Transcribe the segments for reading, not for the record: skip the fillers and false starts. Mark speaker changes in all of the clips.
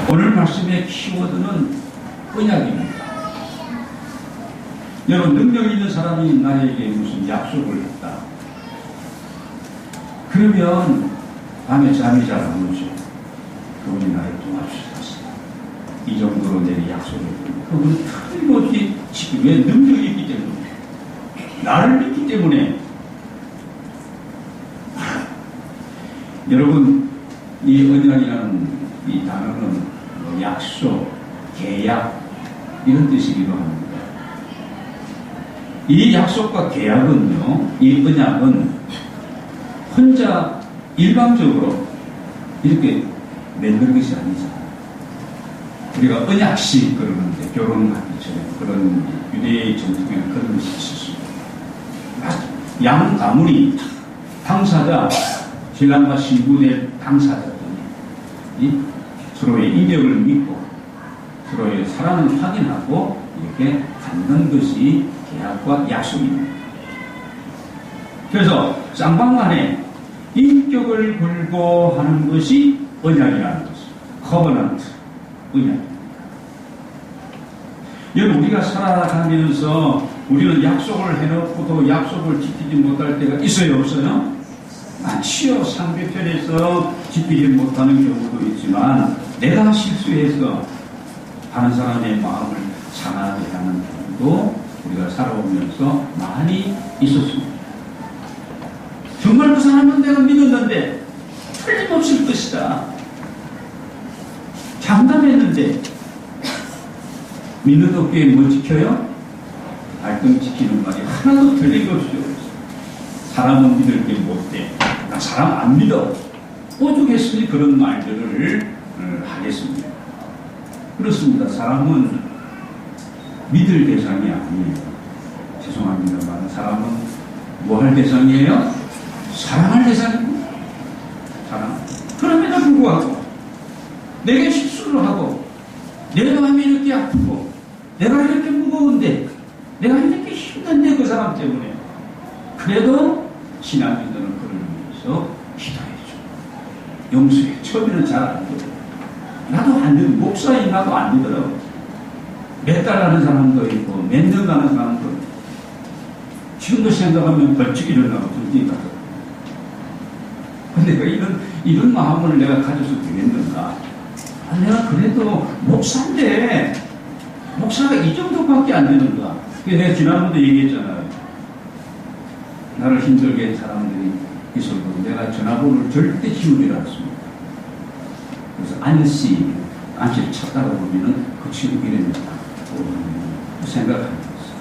Speaker 1: 오늘 말씀의 키워드는 언약입니다. 여러분, 능력 있는 사람이 나에게 무슨 약속을 했다. 그러면 밤에 잠이 잘 안 오죠. 그분이 나를 도와주셨어. 이 정도로 내게 약속을 했고, 그분은 틀림없이 지금 왜 능력이 있기 때문에, 나를 믿기 때문에. 여러분, 이 언약이라는 이 단어는 약속, 계약 이런 뜻이기도 합니다. 이 약속과 계약은요, 이 언약은 혼자 일방적으로 이렇게 맺는 것이 아니잖아요. 우리가 언약식 그러는데, 결혼하기처럼 그런 유대의 전통에 그런 것이 있었습니다. 양 가문이 당사자, 신랑과 신부의 당사자들이 서로의 인격을 믿고 서로의 사랑을 확인하고 이렇게 갖는 것이 계약과 약속입니다. 그래서 쌍방간에 인격을 걸고 하는 것이 언약이라는 것입니다. 커버넌트, 언약입니다. 여러분, 우리가 살아가면서 우리는 약속을 해놓고도 약속을 지키지 못할 때가 있어요, 없어요? 많지요. 상대편에서 지키지 못하는 경우도 있지만, 내가 실수해서 다른 사람의 마음을 상하게 하는 경우도 우리가 살아오면서 많이 있었습니다. 정말 그 사람은 내가 믿었는데 틀림없을 것이다. 장담했는데 믿는 어깨에 뭐 지켜요? 발등 지키는 말이 하나도 틀림없이 사람은 믿을 게 못돼. 나 사람 안 믿어. 오죽했으니 그런 말들을 하겠습니다. 그렇습니다. 사람은 믿을 대상이 아니에요. 죄송합니다만 사람은 뭐 할 대상이에요? 사랑할 대상입니다. 사랑. 그럼에도 불구하고 내게 실수를 하고 내 마음이 이렇게 아프고 내가 이렇게 무거운데 내가 이렇게 힘든데 그 사람 때문에 그래도 신앙인들은 그를 위해서 기도해줘. 용서해. 처음에는 잘 안 돼. 나도 안 되고, 목사인 나도 안 되더라고. 몇 달 하는 사람도 있고, 몇 년 하는 사람도 있고. 지금도 생각하면 벌칙 일어나고 든지 가서. 근데 이런 마음을 내가 가져서 되겠는가? 내가 그래도 목사인데, 목사가 이 정도밖에 안 되는가? 내가 지난번에 얘기했잖아요. 나를 힘들게 한 사람들이 있어도 내가 전화번호를 절대 지우지 않습니다. 그래서 안씨 찾다가 보면은 그 친구 이름이다. 그 생각하는 거였어요.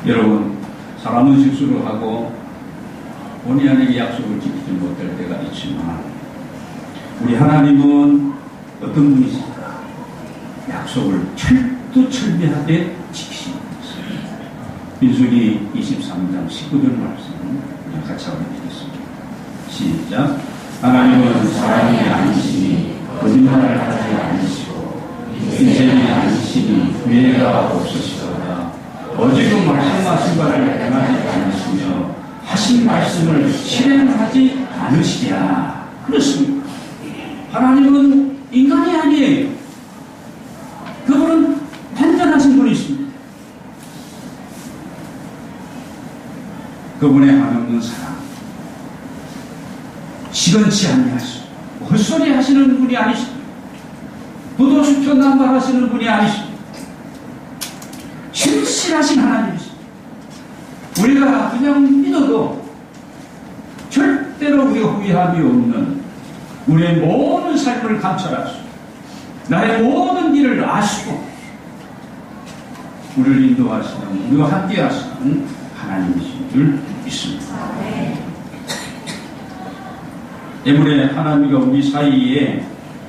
Speaker 1: 여러분, 사람은 실수를 하고 본의 아니게 약속을 지키지 못할 때가 있지만 우리 하나님은 어떤 분이십니까? 약속을 철두철미하게 지키십니다. 민수기 23장 19절 말씀 같이 한번 읽겠습니다. 시작. 하나님은 사람이 아니시니 거짓말을 하지 않으시고 인생이 아니시니 후회가 없으시도다. 어지금 말씀하신 바를 행하지 않으시며 하신 말씀을 실행하지 않으시랴. 그렇습니다. 하나님은 인간이 아니에요. 그분은 완전하신 분이십니다. 그분의 하나님은 사랑. 시건치 아니하시고 헛소리 하시는 분이 아니십니다. 부도수표 남발하시는 분이 아니십니다. 신실하신 하나님이십니다. 우리가 그냥 믿어도 절대로 우리가 후회함이 없는 우리의 모든 삶을 감찰하시고 나의 모든 일을 아시고 우리를 인도하시는 우리와 함께 하시는 하나님이신 줄 믿습니다. 때문에 하나님과 우리 사이에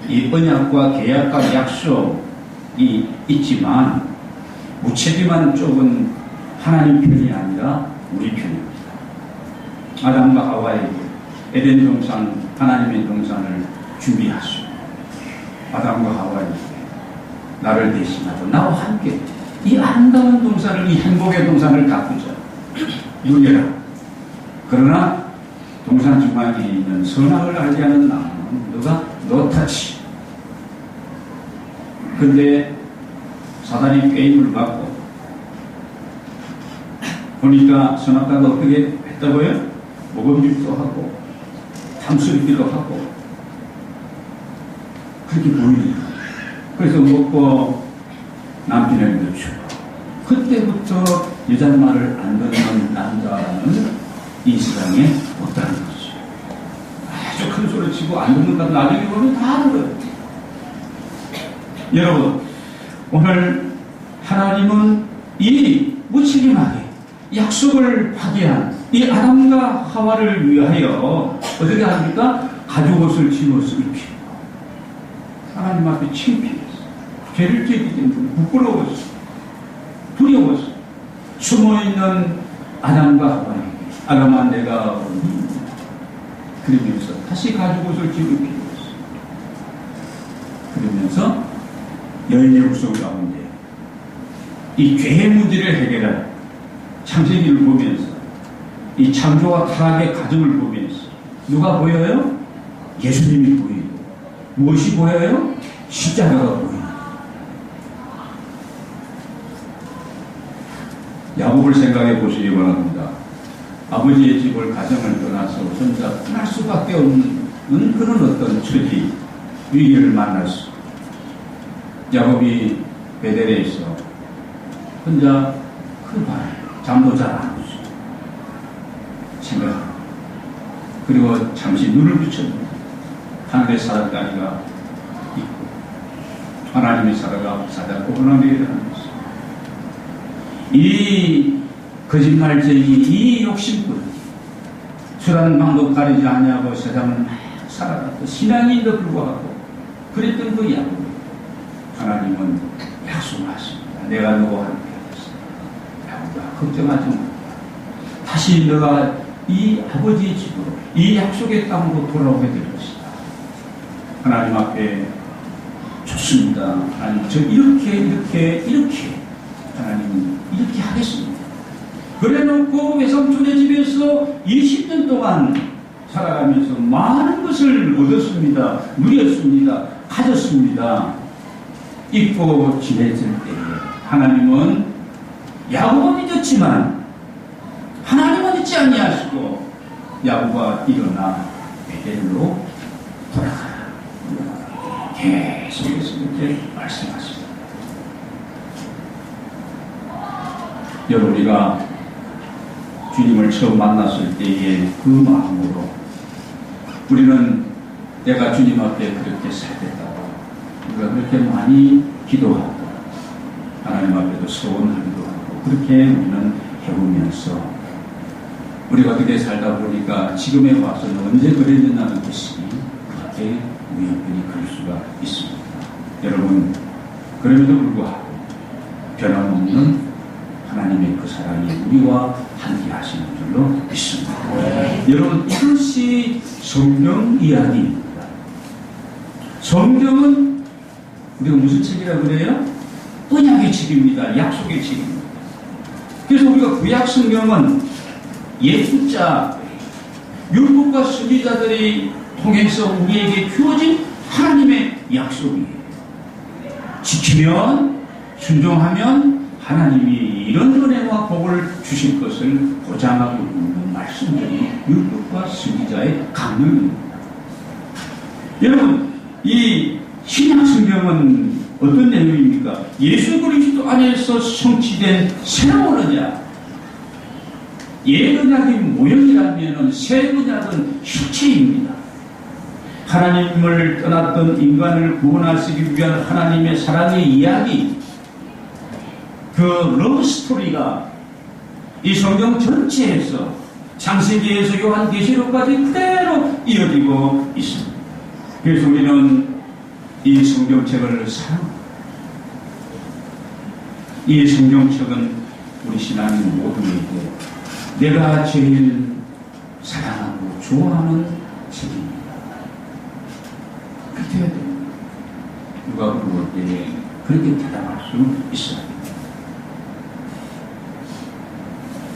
Speaker 1: 이 언약과 계약과 약속이 있지만 무책임한 쪽은 하나님 편이 아니라 우리 편입니다. 아담과 하와에게 에덴 동산, 하나님의 동산을 준비하시고 아담과 하와에게 나를 대신하고 나와 함께 이 아름다운 동산을, 이 행복의 동산을 가꾸자. 누려라. 그러나 동산 중앙에 있는 선악을 알게 하는 나무는 너가 노타치. 근데 사단이 게임을 받고 보니까 선악과가 어떻게 했다고요? 모범육도 하고 탐수리기도 하고 그렇게 보입니다. 그래서 먹고 남편을 늦추고 그때부터 여자 말을 안 듣는 남자는 이 세상에 없다는 거죠. 아주 큰 소리 치고 안 듣는다 나중에 보면 다 들어요. 여러분, 오늘 하나님은 이 무책임하게 약속을 파기한 이 아담과 하와를 위하여 어떻게 합니까? 가죽 옷을 집어서 입히고 하나님 앞에 창피했어. 죄를 지기 때문에 부끄러웠어. 두려웠어. 숨어있는 아담과 하와에게 아담아 내가 오니 그러면서 다시 가죽 옷을 집어입히고 그러면서 여인의 구속 가운데 이 죄의 문제를 해결할 창세기를 보면서 이 창조와 타락의 과정을 보면서 누가 보여요? 예수님이 보이고 무엇이 보여요? 십자가가 보여요. 야곱을 생각해 보시기 바랍니다. 아버지의 집을 가정을 떠나서 혼자 떠날 수밖에 없는 그런 어떤 처지 위기를 만났어. 야곱이 베델에서 혼자 그 발 잠도 잘 안 오죠. 생각하고 그리고 잠시 눈을 붙였는데 하늘의 사람다리가 있고 하나님의 사자가 오르나내리를 하는 것입니다. 이 거짓말쟁이 이 욕심꾼 술하는 방도 가리지 아니하고 세상을 막 살아갔고 신앙인도 불구하고 그랬던 그 야곱 하나님은 약속하십니다. 내가 너와 함께 하겠습니다. 야곱아 걱정하지 마. 다시 너가 이 아버지의 집으로 이 약속의 땅으로 돌아오게 될 것이다. 하나님 앞에 좋습니다. 하나님 저 이렇게 하나님은 이렇게 하겠습니다. 그래놓고 외삼촌의 집에서 20년 동안 살아가면서 많은 것을 얻었습니다. 누렸습니다. 가졌습니다. 잊고 지냈을 때에 하나님은 야곱은 잊었지만 하나님은 잊지 아니하시고 야곱아 일어나 베델로 돌아가라. 계속해서 이렇게 말씀하십니다. 여러분 우리가 주님을 처음 만났을 때의 그 마음으로 우리는 내가 주님 앞에 그렇게 살겠다고 우리가 그렇게 많이 기도하고 하나님 앞에도 소원하기도 하고 그렇게 우리는 해오면서 우리가 어떻게 살다 보니까 지금에 와서는 언제 그랬느냐는 것이 그렇게 우연히 그럴 수가 있습니다. 여러분 그럼에도 불구하고 변함없는 하나님의 그 사랑이 우리와 함께 하시는 줄로 믿습니다. 여러분 이것이 성경 이야기입니다. 성경은 우리가 무슨 책이라고 그래요? 언약의 책입니다. 약속의 책입니다. 그래서 우리가 구약 성경은 예수자 율법과 선지자들이 통해서 우리에게 주어진 하나님의 약속이에요. 지키면 순종하면 하나님이 이런 은혜와 복을 주실 것을 보장하고 있는 말씀들이 율법과 선지자의 강령입니다. 여러분 이 신약 성경은 어떤 내용입니까? 예수 그리스도 안에서 성취된 새로운 언약. 옛 언약의 모형이라면 새 언약은 실체입니다. 하나님을 떠났던 인간을 구원하시기 위한 하나님의 사랑의 이야기, 그 러브 스토리가 이 성경 전체에서 창세기에서 요한계시록까지 그대로 이어지고 있습니다. 그래서 우리는 이 성경책을 사랑합니다. 이 성경책은 우리 신앙인 모두에게 내가 제일 사랑하고 좋아하는 책입니다. 그렇게 해야 됩니다. 누가 그럴 때 그렇게 대답할 수 있어야 됩니다.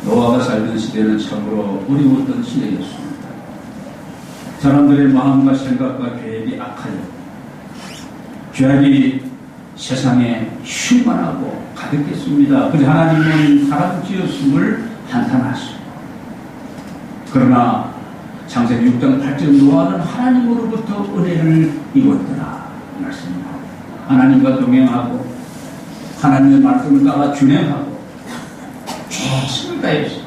Speaker 1: 노아가 살던 시대는 참으로 어려웠던 시대였습니다. 사람들의 마음과 생각과 계획이 악하여 죄악이 세상에 충만하고 가득했습니다. 그래서 하나님은 사람 지었음을 한탄하시고, 그러나 창세기 6장 8절 노아는 하나님으로부터 은혜를 입었더라 말씀합니다. 하나님과 동행하고 하나님의 말씀을 따라 준행하고 최선을 다해서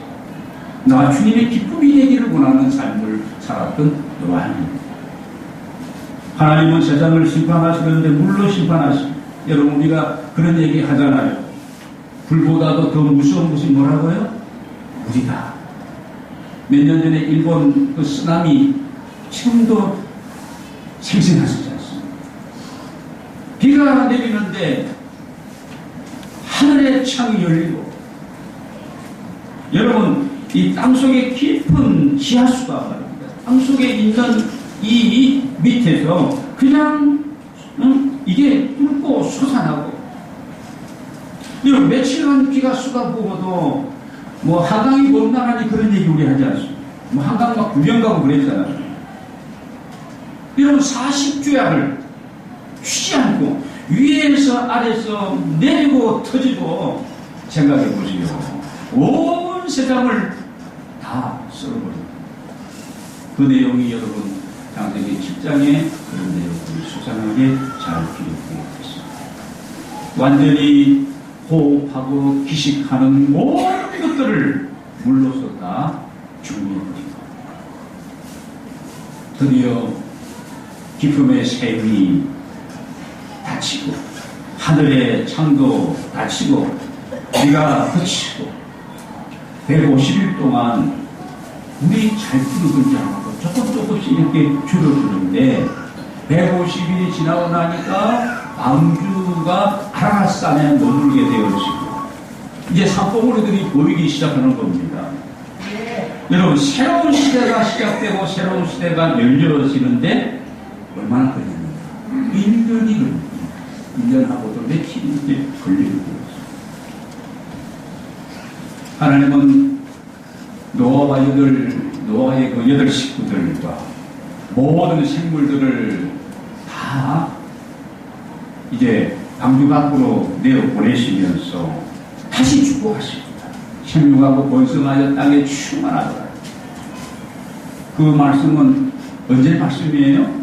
Speaker 1: 나 주님의 기쁨이 되기를 원하는 삶을 살았던 노아입니다. 하나님은 세상을 심판하시는데 물로 심판하십니다. 여러분, 우리가 그런 얘기 하잖아요. 불보다도 더 무서운 것이 뭐라고요? 물이다. 몇 년 전에 일본 그 쓰나미 지금도 생생하시지 않습니까? 비가 내리는데 하늘의 창이 열리고, 여러분, 이 땅속에 깊은 지하수가 말입니다. 땅속에 있는 이 밑에서 그냥 이게 뚫고 솟아나고, 여러분, 며칠간 비가 쏟아부어도 뭐 한강이 못 나가니 그런 얘기 우리 하지 않습니까? 뭐 한강 막 구경 가고 그랬잖아요. 여러분, 40주약을 쉬지 않고 위에서 아래서 내리고 터지고, 생각해 보시오. 온 세상을 다 썰어버립니다. 그 내용이 여러분 창세기 7장에 그런 내용들이 수상하게 잘 기록되어 있습니다. 완전히 호흡하고 기식하는 모든 것들을 물로서 다 죽여버리고, 드디어 기쁨의 샘이 닫히고 하늘의 창도 닫히고 비가 그치고 150일 동안 물이 잘 줄어들지 않고 조금씩 이렇게 줄어드는데, 150일이 지나고 나니까 방주가 아라라산에 머물게 되어지고 이제 산봉우리들이 보이기 시작하는 겁니다. 여러분, 새로운 시대가 시작되고 새로운 시대가 열려지는데 얼마나 걸립니까? 1년이 걸립니다. 1년하고도 며칠이 걸리게 되었습니다. 하나님은 노아의 그 8 식구들과 모든 생물들을 다 이제 방주 밖으로 내어보내시면서 다시 축복하십니다. 생육하고 번성하여 땅에 충만하더라. 그 말씀은 언제 말씀이에요?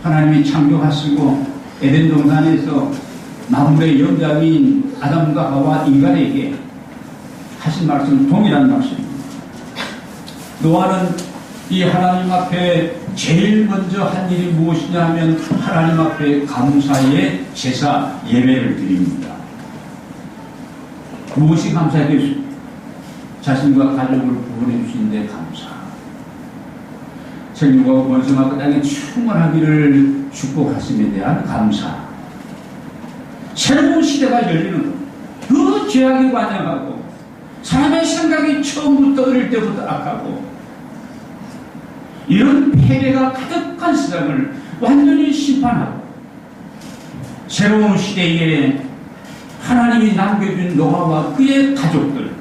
Speaker 1: 하나님이 창조하시고 에덴 동산에서 만물의 영장인 아담과 하와 인간에게 하신 말씀 동일한 말씀입니다. 노아는 이 하나님 앞에 제일 먼저 한 일이 무엇이냐 하면 하나님 앞에 감사의 제사 예배를 드립니다. 무엇이 감사했겠습니까? 자신과 가족을 구원해 주신 데 감사, 생육하고 번성하고 땅에 충만하기를 축복하심에 대한 감사, 새로운 시대가 열리는 그 죄악에 반영하고 사람의 생각이 처음부터 어릴 때부터 악하고 이런 폐해가 가득한 세상을 완전히 심판하고 새로운 시대에 하나님이 남겨준 노아와 그의 가족들,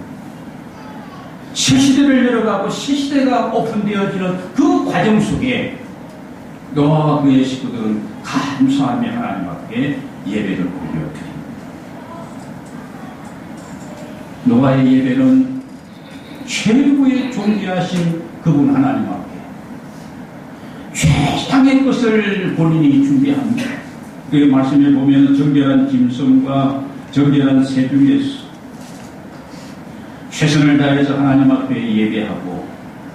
Speaker 1: 새 시대를 열어가고 새 시대가 오픈되어지는 그 과정 속에 노아와 그의 식구들은 감사하며 하나님 앞에 예배를 올려드립니다. 노아의 예배는 최고의 존귀하신 그분 하나님 앞에 최상의 것을 본인이 준비합니다. 그 말씀에 보면 정결한 짐승과 정결한 새 중에서 최선을 다해서 하나님 앞에 예배하고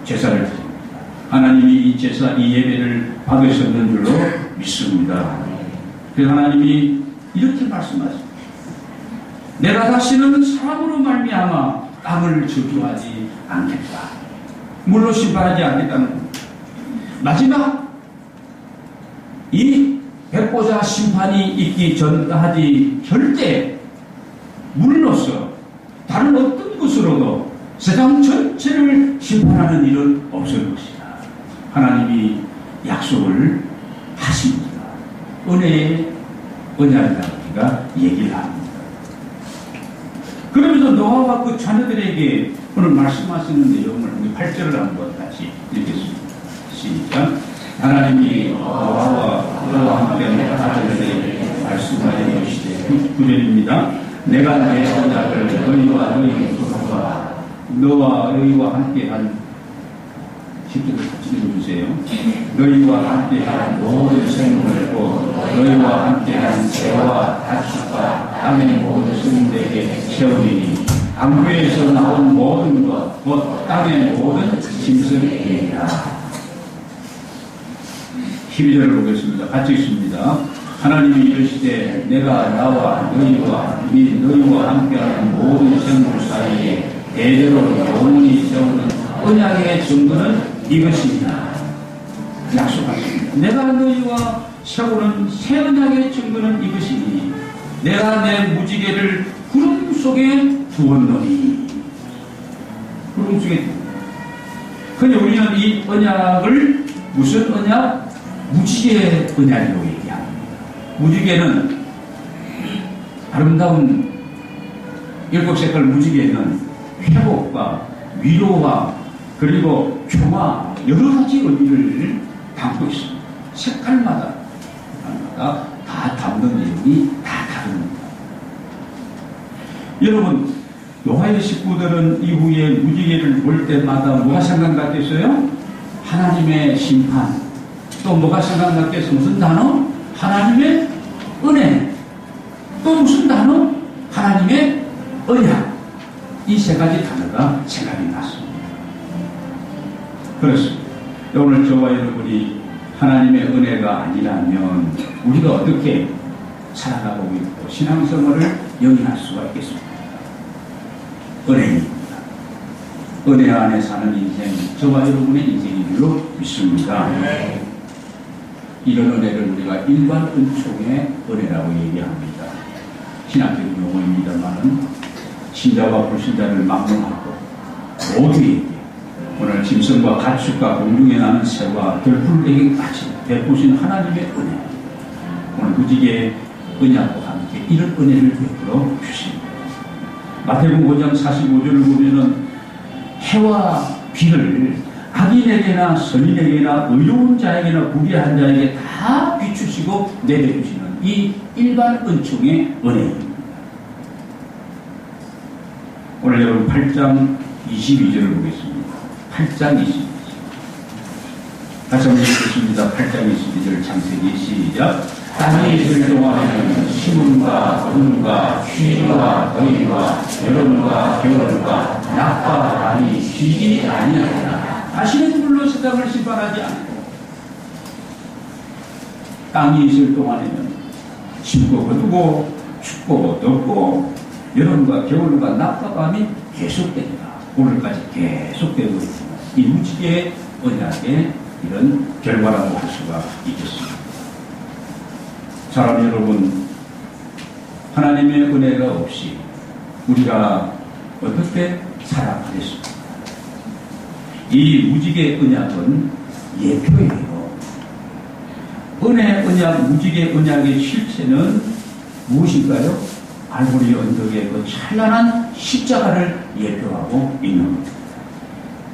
Speaker 1: 제사를 드립니다. 하나님이 이 제사, 이 예배를 받으셨는 줄로 믿습니다. 그래서 하나님이 이렇게 말씀하십니다. 내가 다시는 사람으로 말미암아 땅을 저주하지 않겠다. 물로 심판하지 않겠다는 겁니다. 마지막 이 백보자 심판이 있기 전까지 절대 물로서 다른 어떤 것으로도 세상 전체를 심판하는 일은 없을 것이다. 하나님이 약속을 하십니다. 은혜의 언약이라고 우리가 얘기를 합니다. 그러면서 노아와 그 자녀들에게 오늘 말씀하시는 내용을 우리 8절을 한번 다시 읽겠습니다. 시작. 하나님이 너와 함께 하시되 말씀하여 주시되 9절입니다. 내가 내 언약을 너희와 너희 조상과 너와 너희와 함께한 10절을 같이 읽어주세요. 너희와 함께한 모든 생물고 너희와 함께한 새와 가축과 땅의 모든 생물에게 세우리니 강구에서 나온 모든 것 곧 땅의 모든 짐승이니라. 12절을 보겠습니다. 같이 읽습니다. 하나님이 이르시되 내가 나와 너희와 함께하는 모든 생물 사이에 대대로 영원히 세우는 언약의 증거는 이것이니라. 약속하십니다. 내가 너희와 세우는 새 언약의 증거는 이것이니 내가 내 무지개를 구름 속에 두었노니. 구름 속에. 근데 우리는 이 언약을 무슨 언약? 무지개 언약이라고 얘기합니다. 무지개는 아름다운 7색깔 무지개는 회복과 위로와 그리고 평화 여러 가지 의미를 담고 있습니다. 색깔마다 다 담는 내용이 다 다릅니다. 여러분, 노아의 식구들은 이후에 무지개를 볼 때마다 뭐가 생각났겠어요? 하나님의 심판. 또 뭐가 생각났겠어요? 무슨 단어? 하나님의 은혜. 또 무슨 단어? 하나님의 언약. 이 세 가지 단어가 생각이 났습니다. 그렇습니다. 오늘 저와 여러분이 하나님의 은혜가 아니라면 우리가 어떻게 살아가고 있고 신앙생활을 영위할 수가 있겠습니까? 은혜입니다. 은혜 안에 사는 인생, 저와 여러분의 인생인 줄로 믿습니다. 이런 은혜를 우리가 일반 은총의 은혜라고 얘기합니다. 신학적인 용어입니다만은 신자와 불신자를 막론하고 모두에게 오늘 짐승과 가축과 공중에 나는 새와 들풀에게까지 베푸신 하나님의 은혜, 오늘 무지개 언약과 함께 이런 은혜를 베풀어 주십니다. 마태복음 5장 45절을 보면은 해와 비를 악인에게나 선인에게나 의로운 자에게나 불의한 자에게 다 비추시고 내려주시는 이 일반 은총의 은혜입니다. 오늘 여러분 8장 22절을 보겠습니다. 8장 22절. 다시 한번 읽겠습니다. 8장 22절 창세기 시작. 땅이 있을 동안에는 심음과 붐과 쉬기와 더위와 여름과 겨울과 낮과 밤이 쉬지 아니하리라. 다시는 불로 세상을 심판하지 않고 땅이 있을 동안에는 춥고 거두고 춥고 덥고 여름과 겨울과 낮과 밤이 계속됩니다. 오늘까지 계속되고 있습니다. 이 무지개 언약의 이런 결과라고 할 수가 있겠습니다. 사람 여러분, 하나님의 은혜가 없이 우리가 어떻게 살아가겠습니까? 이 무지개 언약은 예표예요. 은혜 언약, 무지개 언약의 실체는 무엇일까요? 알고리 언덕의 그 찬란한 십자가를 예표하고 있는 겁니다.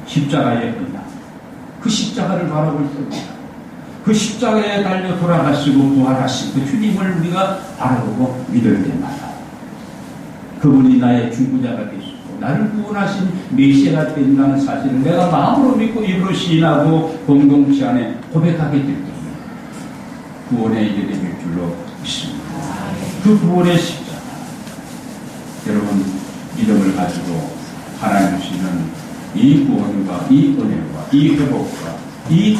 Speaker 1: 십자가의 언약. 그 십자가를 바라볼 때입니다. 그 십자가에 달려 돌아가시고 부활하신 그 주님을 우리가 바라보고 믿을 때마다 그분이 나의 중보자가 되시고 나를 구원하신 메시아가 된다는 사실을 내가 마음으로 믿고 입으로 시인하고 공동체 안에 고백하게 될 때입니다. 구원에 이르게 될 줄로 믿습니다. 그 구원의 십자가, 여러분 믿음을 가지고 하나님 주시는 이 구원과 이 은혜와 이 회복과 이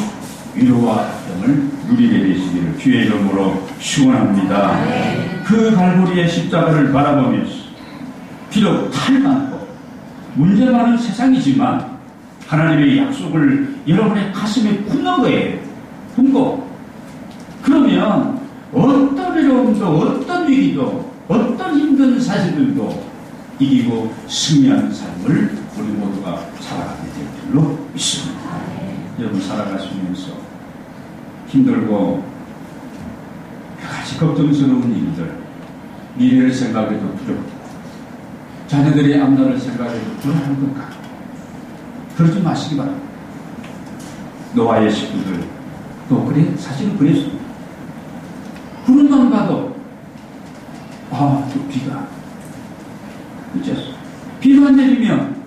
Speaker 1: 위로와 평을 누리게 되시기를 주의 이름으로 축원합니다. 그 갈보리의 십자가를 바라보면서 비록 탈 많고 문제 많은 세상이지만 하나님의 약속을 여러분의 가슴에 품는 거예요. 품고 그러면 어떤 어려움도 어떤 위기도 어떤 힘든 사실들도 이기고 승리하는 삶을 우리 모두가 살아가게 될 줄로 믿습니다. 여러분 살아가시면서 힘들고 여러가지 걱정스러운 일들, 미래를 생각해도 두렵고 자녀들의 앞날을 생각해도 불안한 것 같고 그러지 마시기 바랍니다. 노아의 식구들 또 그래 사실은 그랬습니다. 구름만 봐도 또 비가 그쳤어. 비만 내리면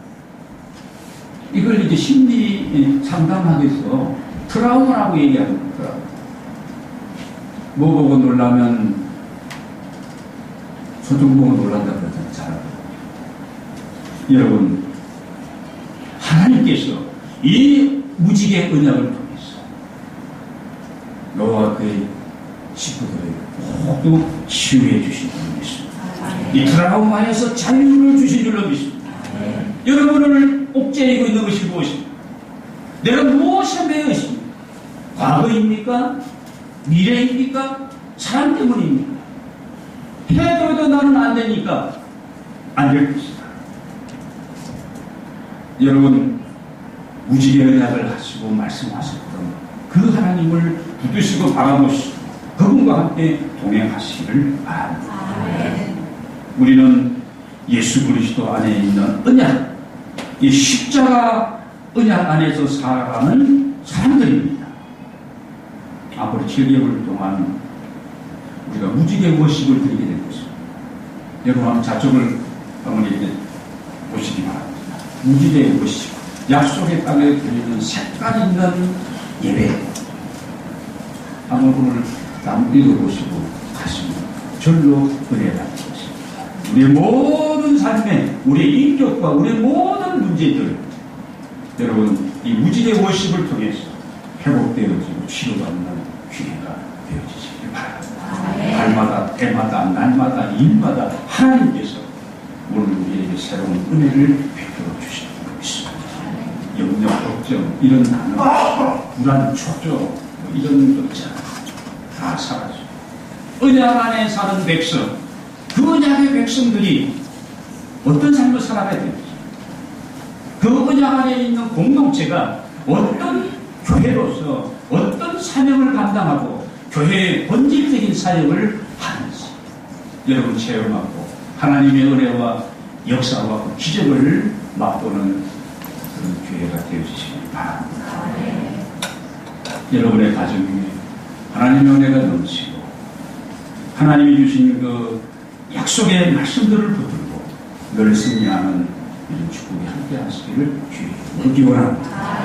Speaker 1: 이걸 이제 심리 상담학에서 트라우마라고 얘기하는 거더라고요. 뭐 보고 놀라면 소중 보고 놀란다 그러잖아요. 잘 알아요. 여러분, 하나님께서 이 무지개 언약을 통해서 노아와 그의 식구들을 모두 치유해 주신 줄로 믿습니다. 이 트라우마에서 자유를 주신 줄로 믿습니다. 여러분을 옥죄이고 있는 것이 무엇입니까? 내가 무엇에 매여 있습니까? 과거입니까? 미래입니까? 사람 때문입니까? 해도 나는 안 되니까 안 될 것이다. 여러분, 무지개 언약을 하시고 말씀하셨던 그 하나님을 붙드시고 바라보시고 그분과 함께 동행하시기를 바랍니다. 우리는 예수 그리스도 안에 있는 언약, 이 십자가 언약 안에서 살아가는 사람들입니다. 앞으로 7개월 동안 우리가 무지개 워십을 드리게 될 것입니다. 여러분 한번 좌측을 한번 이렇게 보시기 바랍니다. 무지개 워십, 약속의 땅에 드리는 색깔 있는 예배. 한번 오늘 한번 읽어보시고 가시면 절로 은혜를 받는 것입니다. 우리의 모든 삶에 우리의 인격과 우리의 모든 문제들, 여러분 이 무지개 워십을 통해서 회복되어지고 치료받는 기회가 되어지시길 바랍니다. 달마다 때마다 날마다 일마다 하나님께서 오늘 우리에게 새로운 은혜를 베풀어 주시는 것 믿습니다. 영역 걱정 이런 단어, 불안 초조 이런 것 있잖아요. 다 사라져. 언약 안에 사는 백성, 그 언약의 백성들이 어떤 삶을 살아가야 되는지, 그 언약 안에 있는 공동체가 어떤 교회로서 어떤 사명을 감당하고 교회의 본질적인 사역을 하는지 여러분 체험하고 하나님의 은혜와 역사와 기적을 맛보는 그런 교회가 되어주시기 바랍니다. 여러분의 가정에 하나님의 은혜가 넘치고 하나님이 주신 그 약속의 말씀들을 붙들고 늘 승리하는 이런 축복이 함께 하시기를 주의 기원합니다.